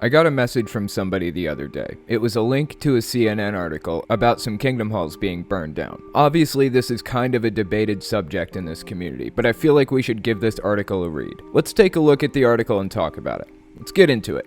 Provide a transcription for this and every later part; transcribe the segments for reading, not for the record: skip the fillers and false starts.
I got a message from somebody the other day. It was a link to a CNN article about some kingdom halls being burned down. Obviously, this is kind of a debated subject in this community, but I feel like we should give this article a read. Let's take a look at the article and talk about it. Let's get into it.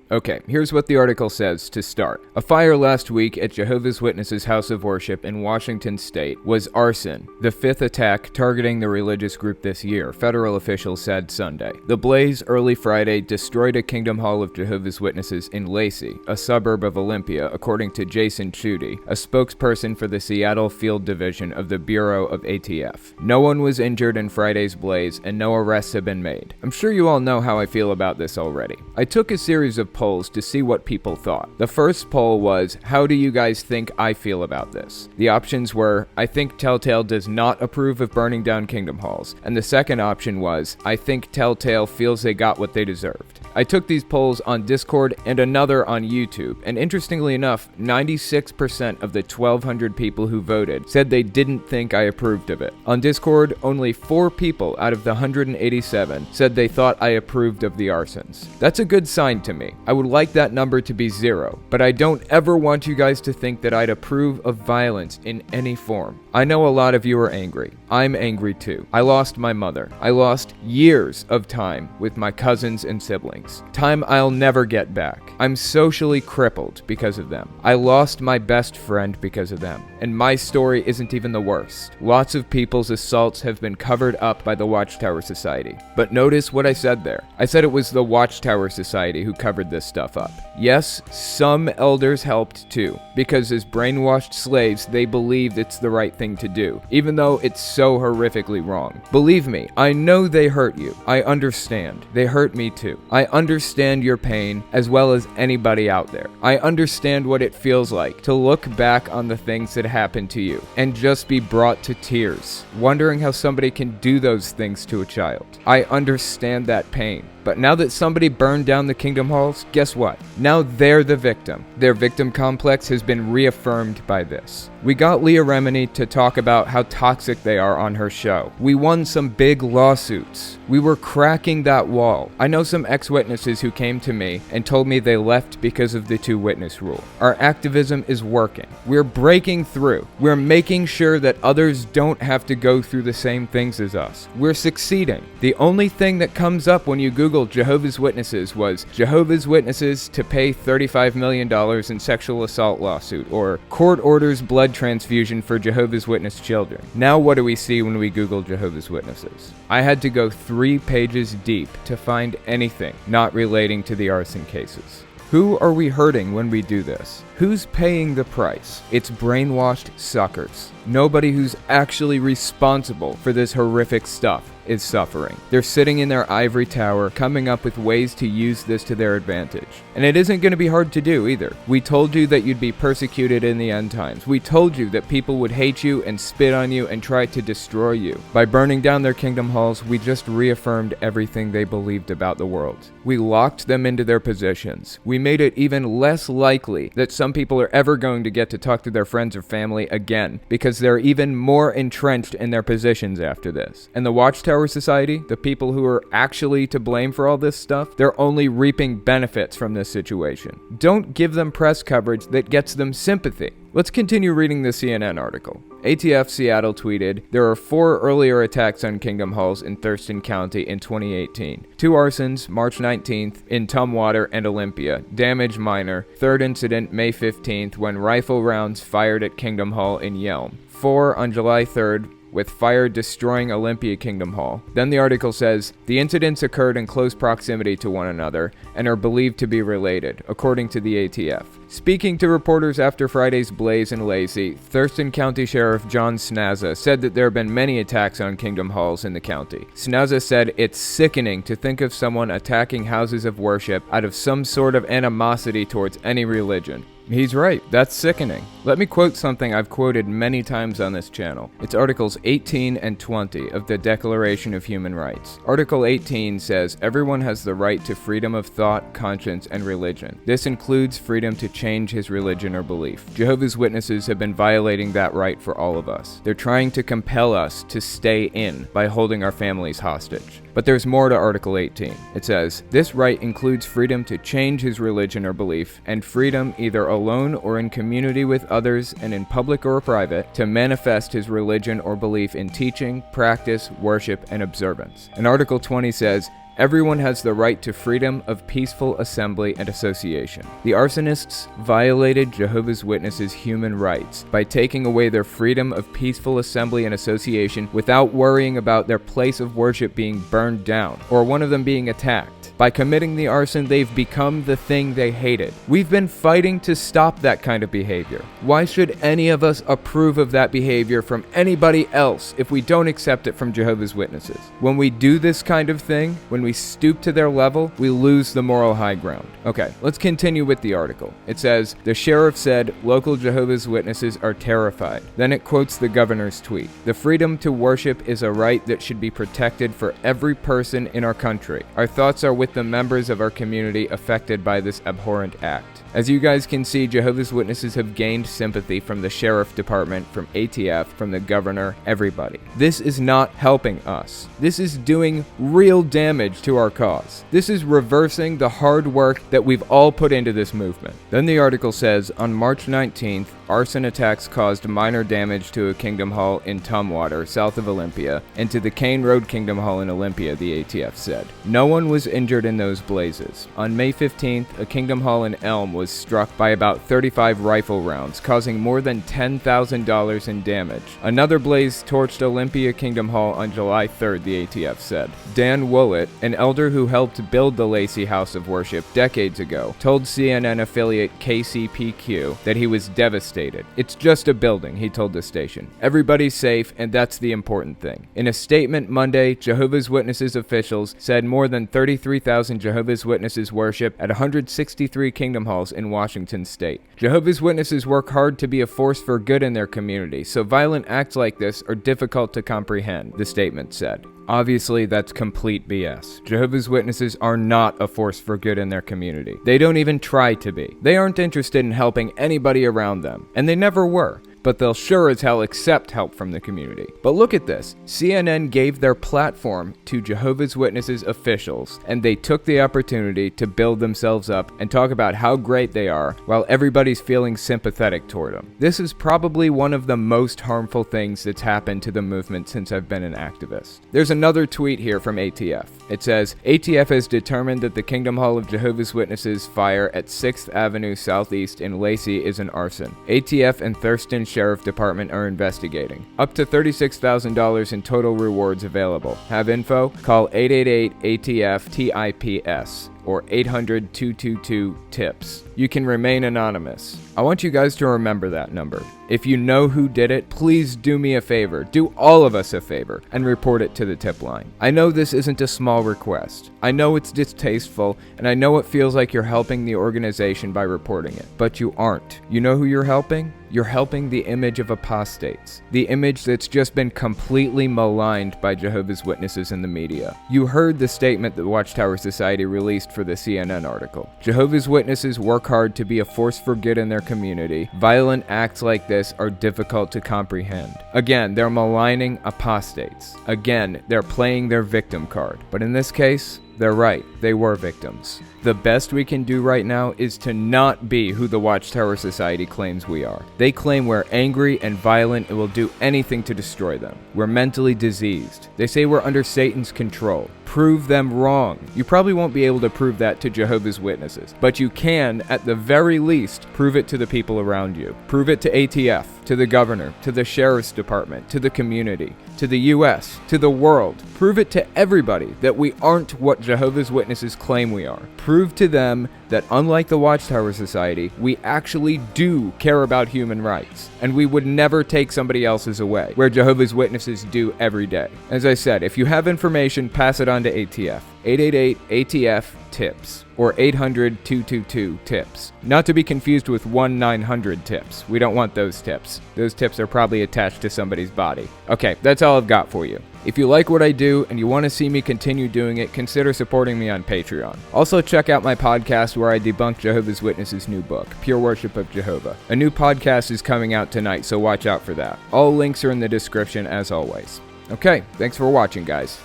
Okay, here's what the article says to start. A fire last week at Jehovah's Witnesses' house of worship in Washington state was arson, the fifth attack targeting the religious group this year, federal officials said Sunday. The blaze early Friday destroyed a Kingdom Hall of Jehovah's Witnesses in Lacey, a suburb of Olympia, according to Jason Chudy, a spokesperson for the Seattle Field Division of the Bureau of ATF. No one was injured in Friday's blaze and no arrests have been made. I'm sure you all know how I feel about this already. I took a series of polls to see what people thought. The first poll was, how do you guys think I feel about this? The options were, I think Telltale does not approve of burning down Kingdom Halls, and the second option was, I think Telltale feels they got what they deserved. I took these polls on Discord and another on YouTube, and interestingly enough, 96% of the 1,200 people who voted said they didn't think I approved of it. On Discord, only 4 people out of the 187 said they thought I approved of the arsons. That's a good sign to me. I would like that number to be 0, but I don't ever want you guys to think that I'd approve of violence in any form. I know a lot of you are angry. I'm angry too. I lost my mother. I lost years of time with my cousins and siblings. Time I'll never get back. I'm socially crippled because of them. I lost my best friend because of them. And my story isn't even the worst. Lots of people's assaults have been covered up by the Watchtower Society. But notice what I said there. I said it was the Watchtower Society who covered this stuff up. Yes, some elders helped too, because as brainwashed slaves, they believed it's the right thing to do, even though it's so horrifically wrong. Believe me, I know they hurt you. I understand. They hurt me too. I understand your pain as well as anybody out there. I understand what it feels like to look back on the things that happened to you and just be brought to tears, wondering how somebody can do those things to a child. I understand that pain. But now that somebody burned down the Kingdom Halls, guess what? Now they're the victim. Their victim complex has been reaffirmed by this. We got Leah Remini to talk about how toxic they are on her show. We won some big lawsuits. We were cracking that wall. I know some ex-witnesses who came to me and told me they left because of the 2-witness rule. Our activism is working. We're breaking through. We're making sure that others don't have to go through the same things as us. We're succeeding. The only thing that comes up when you Google Jehovah's Witnesses was Jehovah's Witnesses to pay $35 million in sexual assault lawsuit, or court orders blood transfusion for Jehovah's Witness children. Now what do we see when we Google Jehovah's Witnesses? I had to go 3 pages deep to find anything not relating to the arson cases. Who are we hurting when we do this? Who's paying the price? It's brainwashed suckers. Nobody who's actually responsible for this horrific stuff is suffering. They're sitting in their ivory tower, coming up with ways to use this to their advantage. And it isn't going to be hard to do either. We told you that you'd be persecuted in the end times. We told you that people would hate you and spit on you and try to destroy you. By burning down their kingdom halls, we just reaffirmed everything they believed about the world. We locked them into their positions. We made it even less likely that some people are ever going to get to talk to their friends or family again, because they're even more entrenched in their positions after this. And the Watchtower Society, the people who are actually to blame for all this stuff, they're only reaping benefits from this situation. Don't give them press coverage that gets them sympathy. Let's continue reading the CNN article. ATF Seattle tweeted, there are 4 earlier attacks on Kingdom Halls in Thurston County in 2018. 2 arsons, March 19th, in Tumwater and Olympia. Damage minor. 3rd incident, May 15th, when rifle rounds fired at Kingdom Hall in Yelm. 4 on July 3rd, with fire destroying Olympia Kingdom Hall. Then the article says, the incidents occurred in close proximity to one another and are believed to be related, according to the ATF. Speaking to reporters after Friday's blaze in Lacey, Thurston County Sheriff John Snazza said that there have been many attacks on Kingdom Halls in the county. Snazza said, it's sickening to think of someone attacking houses of worship out of some sort of animosity towards any religion. He's right. That's sickening. Let me quote something I've quoted many times on this channel. It's Articles 18 and 20 of the Declaration of Human Rights. Article 18 says everyone has the right to freedom of thought, conscience, and religion. This includes freedom to change his religion or belief. Jehovah's Witnesses have been violating that right for all of us. They're trying to compel us to stay in by holding our families hostage. But there's more to Article 18. It says, this right includes freedom to change his religion or belief, and freedom, either alone or in community with others and in public or private, to manifest his religion or belief in teaching, practice, worship, and observance. And Article 20 says, everyone has the right to freedom of peaceful assembly and association. The arsonists violated Jehovah's Witnesses' human rights by taking away their freedom of peaceful assembly and association without worrying about their place of worship being burned down or one of them being attacked. By committing the arson, they've become the thing they hated. We've been fighting to stop that kind of behavior. Why should any of us approve of that behavior from anybody else if we don't accept it from Jehovah's Witnesses? When we do this kind of thing, when we stoop to their level, we lose the moral high ground. Okay, let's continue with the article. It says, the sheriff said local Jehovah's Witnesses are terrified. Then it quotes the governor's tweet. The freedom to worship is a right that should be protected for every person in our country. Our thoughts are with the members of our community affected by this abhorrent act. As you guys can see, Jehovah's Witnesses have gained sympathy from the sheriff department, from ATF, from the governor, everybody. This is not helping us. This is doing real damage to our cause. This is reversing the hard work that we've all put into this movement. Then the article says, on March 19th, arson attacks caused minor damage to a Kingdom Hall in Tumwater, south of Olympia, and to the Kane Road Kingdom Hall in Olympia, the ATF said. No one was injured in those blazes. On May 15th, a Kingdom Hall in Elm was struck by about 35 rifle rounds, causing more than $10,000 in damage. Another blaze torched Olympia Kingdom Hall on July 3rd, the ATF said. Dan Willett, an elder who helped build the Lacey House of Worship decades ago, told CNN affiliate KCPQ that he was devastated. It's just a building, he told the station. Everybody's safe, and that's the important thing. In a statement Monday, Jehovah's Witnesses officials said more than 33,000 Jehovah's Witnesses worship at 163 Kingdom Halls in Washington state. Jehovah's Witnesses work hard to be a force for good in their community, so violent acts like this are difficult to comprehend, the statement said. Obviously, that's complete BS. Jehovah's Witnesses are not a force for good in their community. They don't even try to be. They aren't interested in helping anybody around them, and they never were. But they'll sure as hell accept help from the community. But look at this. CNN gave their platform to Jehovah's Witnesses officials, and they took the opportunity to build themselves up and talk about how great they are while everybody's feeling sympathetic toward them. This is probably one of the most harmful things that's happened to the movement since I've been an activist. There's another tweet here from ATF. It says, ATF has determined that the Kingdom Hall of Jehovah's Witnesses fire at 6th Avenue Southeast in Lacey is an arson. ATF and Thurston Sheriff Department are investigating. Up to $36,000 in total rewards available. Have info? Call 888-ATF-TIPS or 800-222-TIPS. You can remain anonymous. I want you guys to remember that number. If you know who did it, please do me a favor, do all of us a favor, and report it to the tip line. I know this isn't a small request. I know it's distasteful, and I know it feels like you're helping the organization by reporting it, but you aren't. You know who you're helping? You're helping the image of apostates, the image that's just been completely maligned by Jehovah's Witnesses in the media. You heard the statement that Watchtower Society released for the CNN article. Jehovah's Witnesses work hard to be a force for good in their community. Violent acts like this are difficult to comprehend. Again, they're maligning apostates. Again, they're playing their victim card. But in this case, they're right, they were victims. The best we can do right now is to not be who the Watchtower Society claims we are. They claim we're angry and violent and will do anything to destroy them. We're mentally diseased. They say we're under Satan's control. Prove them wrong. You probably won't be able to prove that to Jehovah's Witnesses, but you can, at the very least, prove it to the people around you. Prove it to ATF, to the governor, to the sheriff's department, to the community, to the US, to the world. Prove it to everybody that we aren't what Jehovah's Witnesses claim we are. Prove to them that unlike the Watchtower Society, we actually do care about human rights, and we would never take somebody else's away, where Jehovah's Witnesses do every day. As I said, if you have information, pass it on on to ATF. 888-ATF-TIPS, or 800-222-TIPS. Not to be confused with 1-900-TIPS. We don't want those tips. Those tips are probably attached to somebody's body. Okay, that's all I've got for you. If you like what I do and you want to see me continue doing it, consider supporting me on Patreon. Also, check out my podcast where I debunk Jehovah's Witnesses' new book, Pure Worship of Jehovah. A new podcast is coming out tonight, so watch out for that. All links are in the description as always. Okay, thanks for watching, guys.